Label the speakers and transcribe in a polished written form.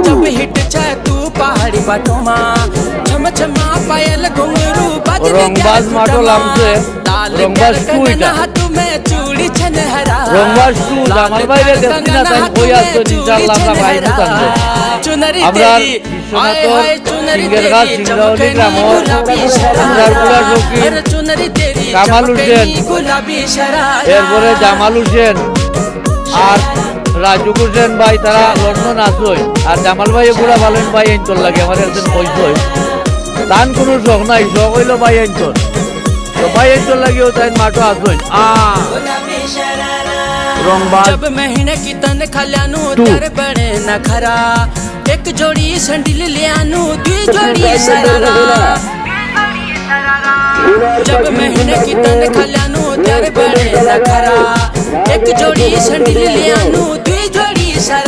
Speaker 1: जब हिट छे तू पहाड़ी बाटोमा छम छमा पायल घुंगरू बाज
Speaker 2: রংবাজ মাটো লাগছে রংবাজ টু এটা
Speaker 1: हाथ में चूड़ी छन हरा
Speaker 2: রংবাজ টু জামাল ভাইরে দেখছি না তাই কই আসছো ইনশাআল্লাহ আমরা ভাইরে জানবো
Speaker 1: चुनरी
Speaker 2: আমরা
Speaker 1: तेरी
Speaker 2: বিশ্বনাথ
Speaker 1: चुनरी
Speaker 2: সিংহের গাছ সিংহাওলি গ্রাম আমরারপুরা রকি
Speaker 1: चुनरी तेरी
Speaker 2: কামাল হোসেন
Speaker 1: गुलाबी शरा
Speaker 2: এরপরে জামাল হোসেন আর রাজু হোসেন ভাই তারা লন্ডন আসই আর জামাল ভাই পুরা ভালেন ভাই এনচল লাগে আমার একজন কইছই তান কোনো শখ নাই শখ হইলো ভাই এনচল তো ভাই এনচল লাগিও তাই মাটো আসই রংবাজ
Speaker 1: जब महीने की तन खल्यानु तेरे बड़े न खरा एक जोड़ी संडिल लियानु दुई जोड़ी सरारा जब महीने की तन खल्यानु तेरे बड़े न खरा एक जोड़ी संडिल लियानु दुई जोड़ी सरारा